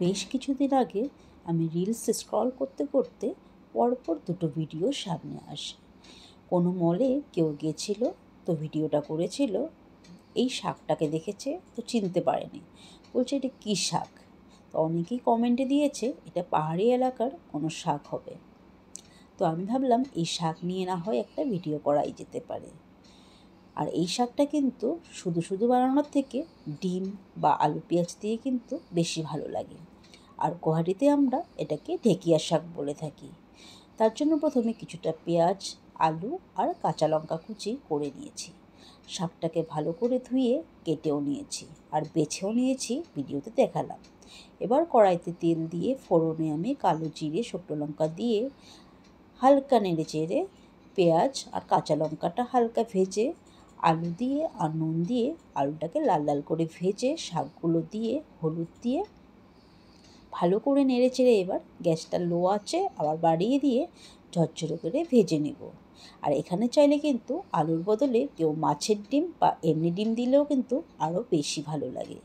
বেশ কিছুদিন আগে আমি রিলস স্ক্রল করতে করতে পরপর দুটো ভিডিও সামনে আসে। কোনো মলে কেউ গেছিল, তো ভিডিওটা করেছিল, এই শাকটাকে দেখেছে তো চিনতে পারেনি, বলছে এটা কী শাক। তো অনেকেই কমেন্টে দিয়েছে এটা পাহাড়ি এলাকার কোনো শাক হবে। তো আমি ভাবলাম এই শাক নিয়ে না হয় একটা ভিডিও করাই যেতে পারে। আর এই শাকটা কিন্তু শুধু শুধু বানানোর থেকে ডিম বা আলু পেঁয়াজ দিয়ে কিন্তু বেশি ভালো লাগে। আর গুয়াহাটিতে আমরা এটাকে ঢেকিয়া শাক বলে থাকি। তার জন্য প্রথমে কিছুটা পেঁয়াজ, আলু আর কাঁচা লঙ্কা কুচি করে নিয়েছি। শাকটাকে ভালো করে ধুয়ে কেটেও নিয়েছি আর বেছেও নিয়েছি, ভিডিওতে দেখালাম। এবার কড়াইতে তেল দিয়ে ফোড়নে আমি কালো জিরে, শুকনো লঙ্কা দিয়ে হালকা নেড়ে চেড়ে পেঁয়াজ আর কাঁচা লঙ্কাটা হালকা ভেজে আলু দিয়ে আর নুন দিয়ে আলুটাকে লাল লাল করে ভেজে শাকগুলো দিয়ে হলুদ দিয়ে ভালো করে নেড়ে চেড়ে এবার গ্যাসটা লো আঁচে আবার বাড়িয়ে দিয়ে ঝরঝরে করে ভেজে নেব। আর এখানে চাইলে কিন্তু আলুর বদলে কেউ মাছের ডিম বা এমনি ডিম দিলেও কিন্তু আরও বেশি ভালো লাগে।